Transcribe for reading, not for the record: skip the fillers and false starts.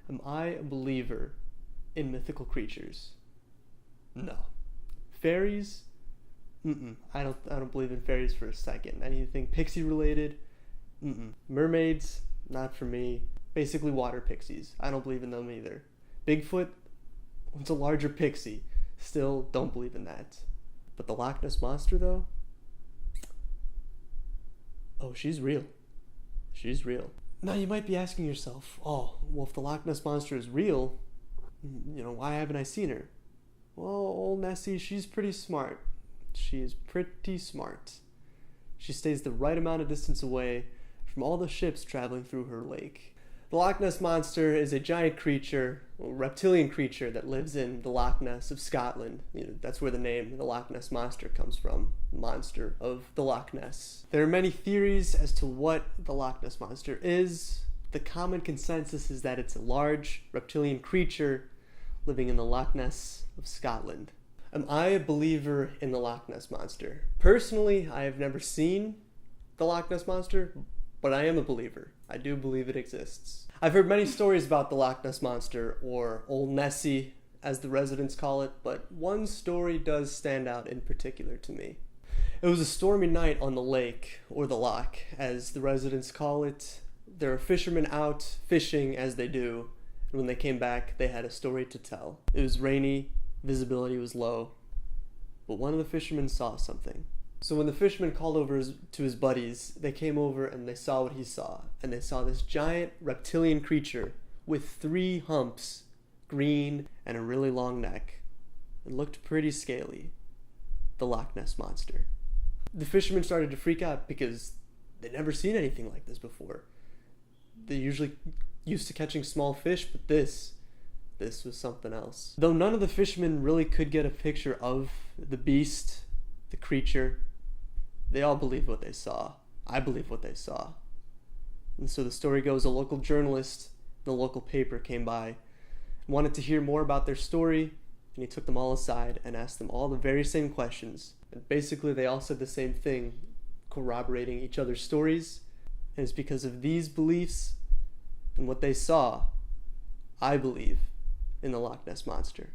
Am I a believer in mythical creatures? No. Fairies? I don't believe in fairies for a second. Anything pixie related? Mermaids? Not for me. Basically water pixies. I don't believe in them either. Bigfoot? It's a larger pixie. Still don't believe in that. But the Loch Ness Monster though? Oh, she's real. She's real. Now you might be asking yourself, oh, well, if the Loch Ness Monster is real, why haven't I seen her? Well, old Nessie, she's pretty smart. She is pretty smart. She stays the right amount of distance away from all the ships traveling through her lake. The Loch Ness Monster is a giant creature, a reptilian creature that lives in the Loch Ness of Scotland. That's where the name the Loch Ness Monster comes from, monster of the Loch Ness. There are many theories as to what the Loch Ness Monster is. The common consensus is that it's a large reptilian creature living in the Loch Ness of Scotland. Am I a believer in the Loch Ness Monster? Personally, I have never seen the Loch Ness Monster, but I am a believer. I do believe it exists. I've heard many stories about the Loch Ness Monster, or Old Nessie, as the residents call it, but one story does stand out in particular to me. It was a stormy night on the lake, or the loch, as the residents call it. There were fishermen out fishing as they do, and when they came back, they had a story to tell. It was rainy, visibility was low, but one of the fishermen saw something. So when the fisherman called over to his buddies, they came over and they saw what he saw. And they saw this giant reptilian creature with 3 humps, green, and a really long neck. It looked pretty scaly. The Loch Ness Monster. The fishermen started to freak out because they'd never seen anything like this before. They're usually used to catching small fish, but this was something else. Though none of the fishermen really could get a picture of the beast, the creature, they all believed what they saw. I believe what they saw. And so the story goes, a local journalist in the local paper came by and wanted to hear more about their story, and he took them all aside and asked them all the very same questions. And basically they all said the same thing, corroborating each other's stories. And it's because of these beliefs and what they saw, I believe in the Loch Ness Monster.